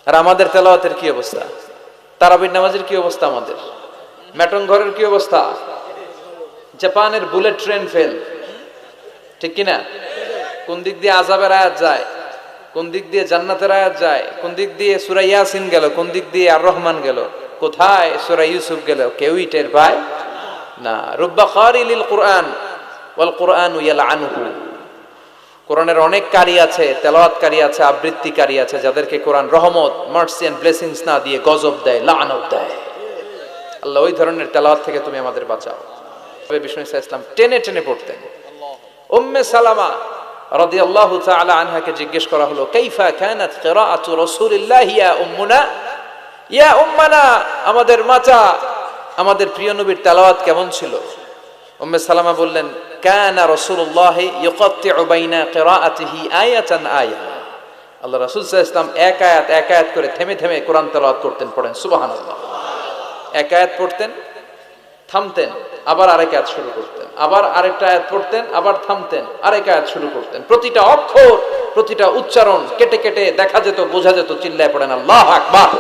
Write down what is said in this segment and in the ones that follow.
আর আমাদের তেলাওয়াতের কি অবস্থা? তারাবির নামাজের কি অবস্থা? আমাদের ম্যাটন ঘরের কি অবস্থা? জাপানের বুলেট ট্রেন ফেল, ঠিক কিনা? কোন দিক দিয়ে আযাবের আয়াত যায়, কোন দিক দিয়ে জান্নাতের আয়াত যায়, কোন দিক দিয়ে সূরা ইয়াসিন গেল, কোন দিক দিয়ে আর রহমান গেল, কোথায় সূরা ইউসুফ গেল, কেউই টের পায় না। রুব্বা কারি লিল কুরআন ওয়াল কুরআনু ইয়ালআনুহু। কোরআনের অনেক কারি আছে, তেলাওয়াতকারী আছে, আবৃত্তিকারী আছে, যাদেরকে কোরআন রহমত, মার্সি এন্ড ব্লেসিংস না দিয়ে গজব দেয়, লাআনত দেয়। আল্লাহ ওই ধরনের তেলাওয়াত থেকে তুমি আমাদের বাঁচাও। বিষ্ণু ইসলাম টেনে টেনে পড়তেন। উম্মে সালামা রাদিয়াল্লাহু তাআলা আনহাকে জিজ্ঞেস করা হলো, কাইফা কানাত কিরাআতু রাসূলিল্লাহি ইয়া উম্মুনা, ইয়া উম্মানা, আমাদের মাতা, আমাদের প্রিয় নবীর তেলাওয়াত কেমন ছিল? উম্মে সালামা বললেন, কানা রাসূলুল্লাহি ইউকাত্তিউ বাইনা কিরাআতিহি আয়াতান আয়া। আল্লাহ রাসূল সাল্লাল্লাহু আলাইহি ওয়াসাল্লাম এক আয়াত করে থেমে থেমে কোরআন তেলাওয়াত করতেন। পড়েন সুবহানাল্লাহ। এক আয়াত পড়তেন, থামতেন, আবার আরেক আয়াত শুরু করতেন, আবার আরেকটা আয়াত পড়তেন, আবার থামতেন, আরেক আয়াত শুরু করতেন। প্রতিটা অক্ষর, প্রতিটা উচ্চারণ কেটে কেটে দেখা যেত, বোঝা যেত। চিল্লায় পড়েন আল্লাহু আকবার।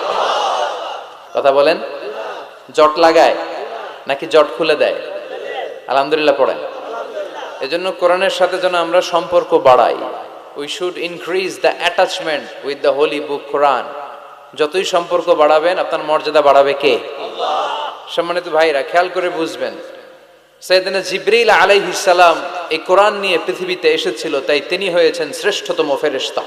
কথা বলেন, জট লাগায় নাকি জট খুলে দেয়? আলহামদুলিল্লাহ পড়েন। এজন্য কোরআনের সাথে যেন আমরা সম্পর্ক বাড়াই। We should increase the attachment with the holy book Quran. যতই সম্পর্ক বাড়াবেন, আপনার মর্যাদা বাড়াবে কে? আল্লাহ। সম্মানিত ভাইরা, খেয়াল করে বুঝবেন, সাইয়েদনা জিবরিল আলাইহিস সালাম এই কোরআন নিয়ে পৃথিবীতে এসেছিল, তাই তিনি হয়েছেন শ্রেষ্ঠতম ফেরেশতা।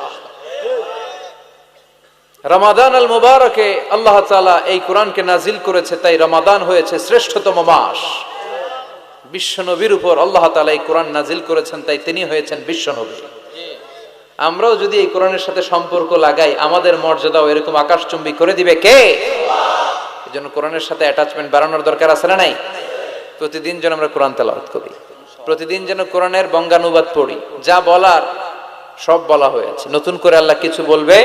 রমাদান আল মুবারকে আল্লাহ তাআলা এই কোরআনকে নাজিল করেছে, তাই রমাদান হয়েছে শ্রেষ্ঠতম মাস। বিশ্বনবীর উপর আল্লাহ তাআলা এই কোরআন নাজিল করেছেন, তাই তিনি হয়েছেন বিশ্বনবী। আমরাও যদি এই কোরআনের সাথে সম্পর্ক লাগাই, আমাদের মর্যাদাও এরকম আকাশচুম্বী করে দিবে কে? আল্লাহ। এজন্য কোরআনের সাথে অ্যাটাচমেন্ট বাড়ানোর দরকার আছে না নাই? প্রতিদিন যেন আমরা কোরআন তেলাওয়াত করি, প্রতিদিন যেন কোরআনের বঙ্গানুবাদ পড়ি। যা বলার সব বলা হয়েছে, নতুন করে আল্লাহ কিছু বলবে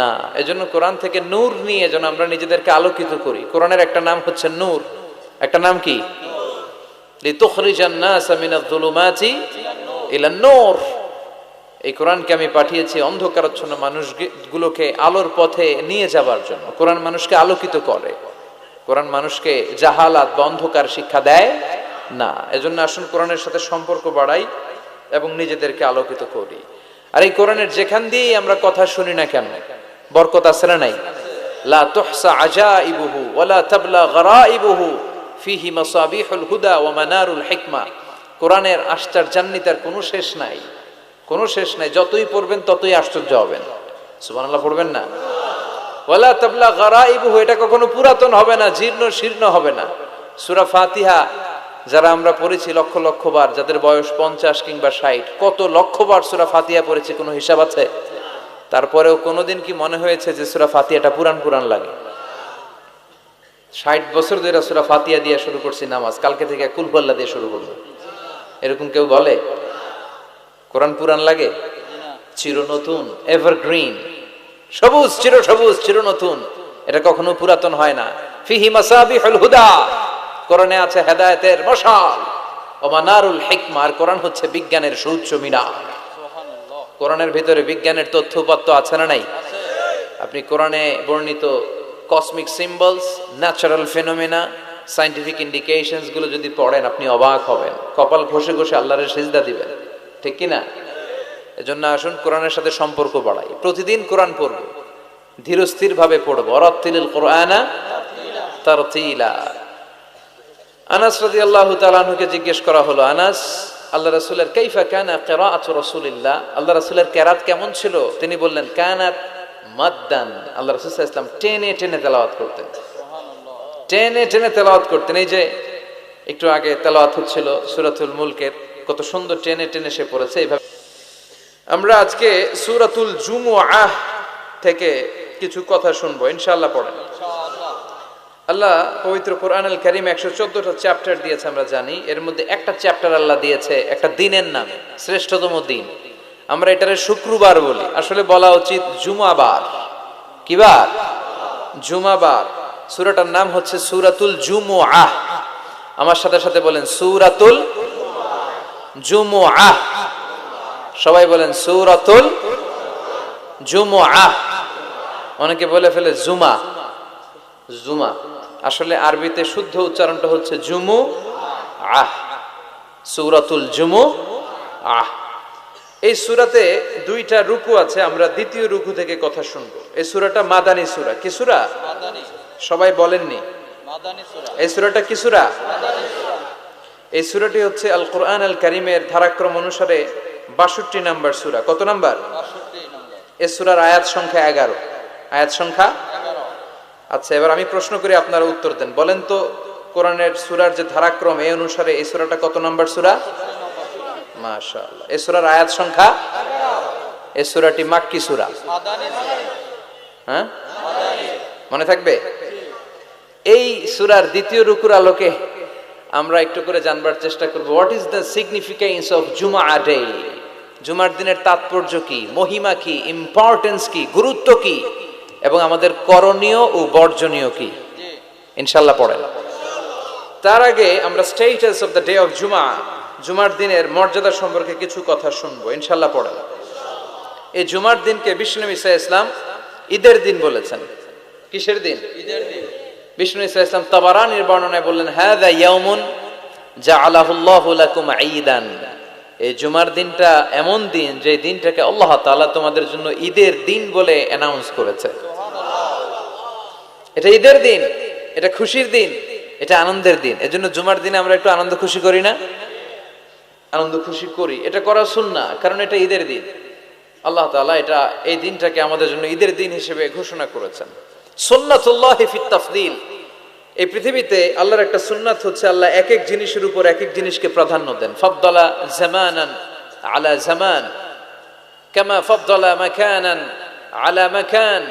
না। এজন্য কোরআন থেকে নূর নিয়ে যেন আমরা নিজেদেরকে আলোকিত করি। কোরআনের একটা নাম হচ্ছে নূর, একটা নাম কি? লিতুখরিজান নাসা মিনাজ যুলুমাতি ইলান নূর। এই কোরআনকে আমি পাঠিয়েছি অন্ধকারাচ্ছন্ন মানুষগুলোকে আলোর পথে নিয়ে যাবার জন্য। কোরআন মানুষকে আলোকিত করে, কোরআন মানুষকে জাহালাত বা অন্ধকার শিক্ষা দেয় না। এজন্য আসুন কোরআনের সাথে সম্পর্ক বাড়াই এবং নিজেদেরকে আলোকিত করি। আর এই কোরআনের যেখান দিয়েই আমরা কথা শুনি না কেন, বরকত আছে না নাই? লা তুহসা আজাইবুহু ওয়ালা তাবলা গরাইবুহু ফিহি মাসাবিহুল হুদা ওয়া মানারুল হিকমা। কোরআনের আশ্চর্যান্বিতার কোনো শেষ নাই, কোনো শেষ নাই। যতই পড়বেন ততই আশ্চর্য হবেন। সুবহানাল্লাহ পড়বেন না? ওয়ালা তাবলা গরাইবুহু, এটা কখনো পুরাতন হবে না, জীর্ণ শীর্ণ হবে না। সূরা ফাতিহা যারা আমরা পড়েছি লক্ষ লক্ষ বার, যাদের বয়স 50 কিংবা 60, কত লক্ষ বার সূরা ফাতিহা পড়েছি, কোনো হিসাব আছে? তারপরেও কোনোদিন কি মনে হয়েছে যে সূরা ফাতিহাটা পুরান পুরান লাগে? 60 বছর ধরে সূরা ফাতিহা দিয়ে শুরু করছি নামাজ, কালকে থেকে কুল হুয়াল্লাহ দিয়ে শুরু করব, এরকম কেউ বলে কোরআন পুরান লাগে? চির নতুন, এভারগ্রিন, সবুজ, চির সবুজ, চির নতুন। এটা কখনো পুরাতন হয় না। ফিহি মাসাবিহুল হুদা, কোরআনে আছে হেদায়েতের মশাল। ওয়া মানারুল হিকমা, আর কোরআন হচ্ছে বিজ্ঞানের সুউচ্চ মিনার। সুবহানাল্লাহ। কোরআনের ভিতরে বিজ্ঞানের তথ্য উপাত্ত আছে না নাই? আপনি কোরআনে বর্ণিত cosmic symbols, natural phenomena, scientific indications গুলো যদি পড়েন, আপনি অবাক হবেন, কপাল ঘষে ঘষে আল্লাহর সিজদা দিবেন, ঠিক কি না? এজন্য আসুন কোরআনের সাথে সম্পর্ক বাড়াই। প্রতিদিন কোরআন পড়ব, ধীরস্থির ভাবে পড়ব। ওয়ারাত্তিলিল কুরআনা তারতিলা। আনাস রাদিয়াল্লাহু তাআলা আনহুকে জিজ্ঞেস করা হলো, আনাস, আল্লাহ রাসূলের কাইফা কানা কিরাআতু রাসূলিল্লাহ, আল্লাহ রাসূলের কিরাত কেমন ছিল? তিনি বললেন, কানাত মাদ্দান। আল্লাহ রাসূল সাল্লাল্লাহু আলাইহি ওয়াসাল্লাম টেনে টেনে তেলাওয়াত করতেন, টেনে টেনে তেলাওয়াত করতেন। এই যে একটু আগে তেলাওয়াত হচ্ছিল সূরাতুল মুলকের, কত সুন্দর টেনে টেনে সে পড়েছে। এইভাবে আমরা আজকে সূরাতুল জুমুআহ থেকে কিছু কথা শুনবো ইনশাআল্লাহ। পড়েন ইনশাআল্লাহ। আল্লাহ পবিত্র কোরআনুল কারীম 114টা চ্যাপ্টার দিয়েছে, আমরা জানি। এর মধ্যে একটা চ্যাপ্টার আল্লাহ দিয়েছে একটা দিনের নামে, শ্রেষ্ঠতম দিন। আমরা এটারে শুক্রবার বলি, আসলে বলা উচিত জুমাবার। কি বার? জুমাবার। সূরাটার নাম হচ্ছে সূরাতুল জুমুআহ। আমার সাথে সাথে বলেন সূরাতুল জুমুআহ। সবাই বলেন সূরাতুল জুমুআহ। অনেকে বলে ফেলে জুমা, জুমা আসলে আরবিতে শুদ্ধ উচ্চারণটা হচ্ছে জুমু আহ, সূরাতুল জুমু আহ। এই সূরাতে দুইটা রুকু আছে, আমরা দ্বিতীয় রুকু থেকে কথা শুনবো। এই সূরাটা মাদানী সূরা। কি সূরা? সবাই বলেননি এই সূরাটা কি সূরা? এই সূরাটি হচ্ছে আল কোরআন আল কারীমের ধারাক্রম অনুসারে ৬২ নাম্বার সূরা। কত নাম্বার? ৬২ নাম্বার। এই সূরার আয়াত সংখ্যা ১১। আয়াত সংখ্যা ১১। আচ্ছা, এবার আমি প্রশ্ন করি, আপনারা উত্তর দেন। বলেন তো কোরআনের সূরার যে ধারাক্রম এই অনুসারে এই সূরাটা কত নাম্বার সূরা? মাশাআল্লাহ। এই সূরার আয়াত সংখ্যা ১১। এই সূরাটি মাক্কি সূরা। হ্যাঁ, মনে থাকবে? এই সূরার দ্বিতীয় রুকুর আলোকে আমরা একটু করে জানবার চেষ্টা করব what is the significance of জুমা ডে। জুমার দিনের তাৎপর্য কি, মহিমা কি, ইম্পর্টেন্স কি, গুরুত্ব কি, এবং আমাদের করণীয় ও বর্জনীয় কি, ইনশাআল্লাহ পড়েন। তার আগে আমরা status of the day of জুমা, জুমার দিনের মর্যাদা সম্পর্কে কিছু কথা শুনবো, ইনশাআল্লাহ পড়েন। এই জুমার দিনকে বিষ্ণু ঈসা ইসলাম ঈদের দিন বলেছেন। কিসের দিন? ঈদের দিন। বিষ্ণু ঈসা ইসলাম তাবারানীর বর্ণনায় বললেন, হাযা ইয়াউমুন জাআলাহুল্লাহু লাকুম ঈদান। এই জুমার দিনটা এমন দিন যে দিনটাকে আল্লাহ তাআলা তোমাদের জন্য ঈদের দিন বলে অ্যানাউন্স করেছে। এটা ঈদের দিন, এটা খুশির দিন, এটা আনন্দের দিন। এজন্য জুমার দিনে আমরা একটু আনন্দ খুশি করি না? আনন্দ খুশি করি, এটা করা সুন্নাহ, কারণ এটা ঈদের দিন। আল্লাহ তাআলা এটা এই দিনটাকে আমাদের জন্য ঈদের দিন হিসেবে ঘোষণা করেছেন। সুন্নাতুল্লাহি ফিত তাফদীল। এই পৃথিবীতে আল্লাহর একটা সুন্নাত হচ্ছে আল্লাহ এক এক জিনিসের উপর এক এক জিনিসকে প্রাধান্য দেন। ফাদ্দালা জামানান আলা জামান, কামা ফাদ্দালা মাকানান আলা মাকান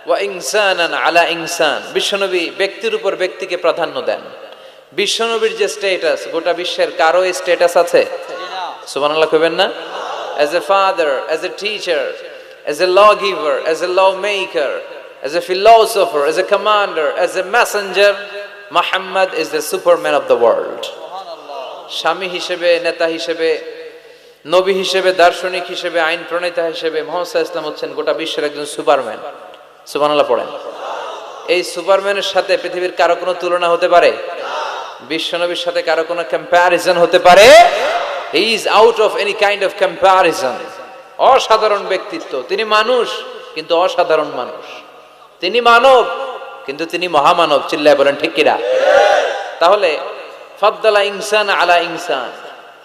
ওয়া ইনসানান আলা ইনসান। বিশ্বনবী ব্যক্তির উপর ব্যক্তিকে প্রাধান্য দেন। বিশ্বনবীর যে স্ট্যাটাস, গোটা বিশ্বের কারো এই স্ট্যাটাস আছে? সুবহানাল্লাহ কইবেন না? As a father, as a teacher, as a lawgiver, as a lawmaker, as a philosopher, as a commander, as a messenger, Muhammad is the superman of the world. স্বামী হিসেবে, নেতা হিসেবে, নবী হিসেবে, দার্শনিক হিসেবে, আইন প্রণেতা হিসেবে মুহাম্মদ সাল্লাল্লাহু আলাইহি ওয়াসাল্লাম হচ্ছেন গোটা বিশ্বের একজন সুপারম্যান। সুবহানাল্লাহ পড়েন। এই সুপারম্যানের সাথে পৃথিবীর কারো কোনো তুলনা হতে পারে? বিশ্বনবীর সাথে কারো কোনো কম্প্যারিজন হতে পারে? He is out of any kind of comparison. অসাধারণ ব্যক্তিত্ব। তিনি মানুষ কিন্তু অসাধারণ মানুষ। তিনি মানব কিন্তু তিনি মহামানব। চিল্লায় বলেন ঠিক কিনা? তাহলে ফাদ্দালা ইনসান আলা ইনসান,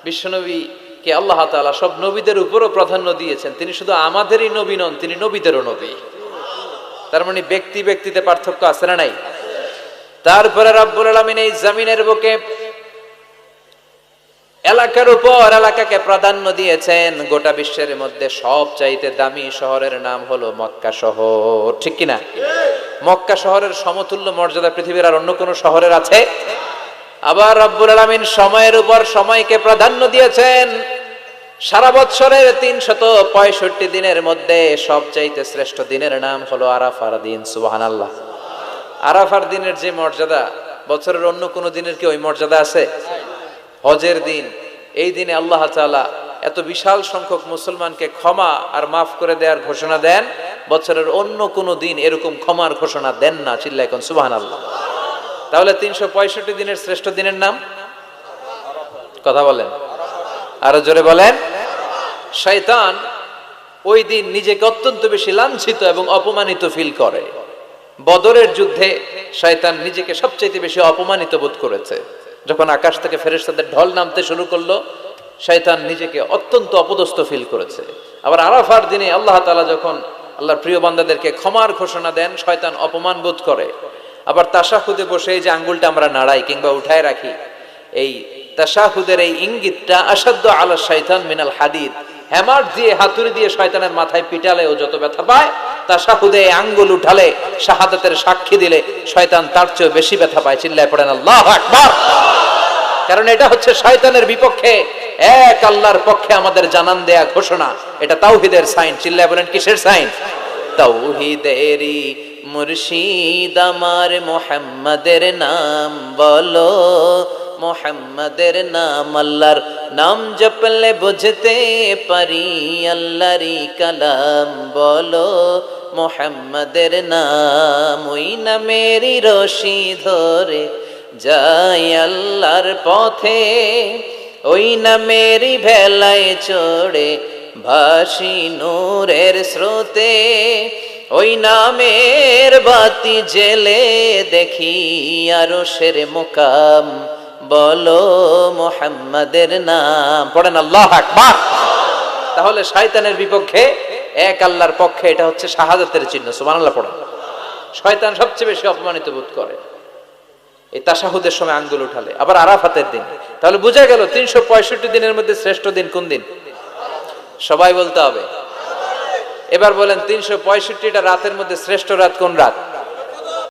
বিশ্বনবীকে আল্লাহ তাআলা সব নবীদের উপরও প্রাধান্য দিয়েছেন। তিনি শুধু আমাদেরই নবী নন, তিনি নবীদেরও নবী। তার মানে ব্যক্তি ব্যক্তিতে পার্থক্য আছে না নাই? তারপরে রব্বুল আলামিন এই জমিনের বুকে এলাকার উপর এলাকাকে প্রাধান্য দিয়েছেন। গোটা বিশ্বের মধ্যে সবচাইতে দামি শহরের নাম হলো মক্কা শহর। ঠিক কিনা? মক্কা শহরের সমতুল্য মর্যাদা পৃথিবীর আর অন্য কোন শহরের আছে? আবার রব্বুল আলামিন সময়ের উপর সময়কে প্রাধান্য দিয়েছেন। সারা বছরের ৩৬৫ দিনের মধ্যে সবচাইতে শ্রেষ্ঠ দিনের নাম হলো আরাফার দিন। সুবহানাল্লাহ। আরাফার দিনের যে মর্যাদা বছরের অন্য কোন দিনের কি ওই মর্যাদা আছে? হজের দিন, এই দিনে আল্লাহ তাআলা এত বিশাল সংখ্যক মুসলমানকে ক্ষমা আর মাফ করে দেওয়ার ঘোষণা দেন, বছরের অন্য কোন দিন এরকম ক্ষমার ঘোষণা দেন না। চিল্লায় এখন সুবহানাল্লাহ। তাহলে ৩৬৫ দিনের শ্রেষ্ঠ দিনের নাম? কথা বলেন, আরো জোরে বলেন। শয়তান ওই দিন নিজেকে অত্যন্ত বেশি লাঞ্ছিত এবং অপমানিত ফিল করে। বদরের যুদ্ধে শয়তান নিজেকে সবচেয়ে বেশি অপমানিত বোধ করেছে। যখন আকাশ থেকে ফেরেশতাদের ঢল নামতে শুরু করলো, শয়তান নিজেকে অত্যন্ত অপদস্থ ফিল করেছে। আবার আরাফার দিনে আল্লাহ তাআলা যখন আল্লাহর প্রিয় বান্দাদেরকে ক্ষমার ঘোষণা দেন, শয়তান অপমান বোধ করে। আবার তাশাহুদে বসে এই যে আঙ্গুলটা আমরা নাড়াই কিংবা উঠায় রাখি, এই তাশাহুদের এই ইঙ্গিতটা আসাদ্দু আলা শাইতান মিনাল হাদিদ। হ্যামার দিয়ে, হাতুড়ি দিয়ে শয়তানের মাথায় পিটালে ও যত ব্যথা পায়, তাশাহুদে আঙ্গুল উঠালে, শাহাদাতের সাক্ষী দিলে শয়তান তার চেয়ে বেশি ব্যথা পায়। চিল্লায় পড়েন আল্লাহু আকবার। কারণ এটা হচ্ছে শয়তানের বিপক্ষে এক আল্লাহর পক্ষে আমাদের জানান দেয়া ঘোষণা। এটা তাওহীদের সাইন। চিল্লায় বলেন কিসের সাইন? তাওহীদেরই মুর্শিদ আমার মুহাম্মাদের নাম বলো, মোহাম্মদের নাম, আল্লাহর নাম জপলে বুঝতে পারি আল্লাহরই কালাম, বলো মোহাম্মদের নাম। ওই নামেরই রশি ধরে যাই আল্লাহর পথে, ওই নামেরই ভেলায় চড়ে ভাসি নূরের স্রোতে, ওই নামের বাতি জেলে দেখি আরশের মুকাম, বলো মুহাম্মাদের নাম। পড়েন আল্লাহু আকবার। তাহলে শয়তানের বিপক্ষে এক আল্লাহর পক্ষে, এটা হচ্ছে শাহাদাতের চিহ্ন। সুবহানাল্লাহ পড়েন। শয়তান সবচেয়ে বেশি অপমানিত বোধ করে এই তাশাহুদের সময় আঙ্গুল উঠালে, আবার আরাফাতের দিন। তাহলে বোঝা গেল 365 দিনের মধ্যে শ্রেষ্ঠ দিন কোন দিন? সবাই বলতে হবে। এবার বলেন 365টা রাতের মধ্যে শ্রেষ্ঠ রাত কোন রাত?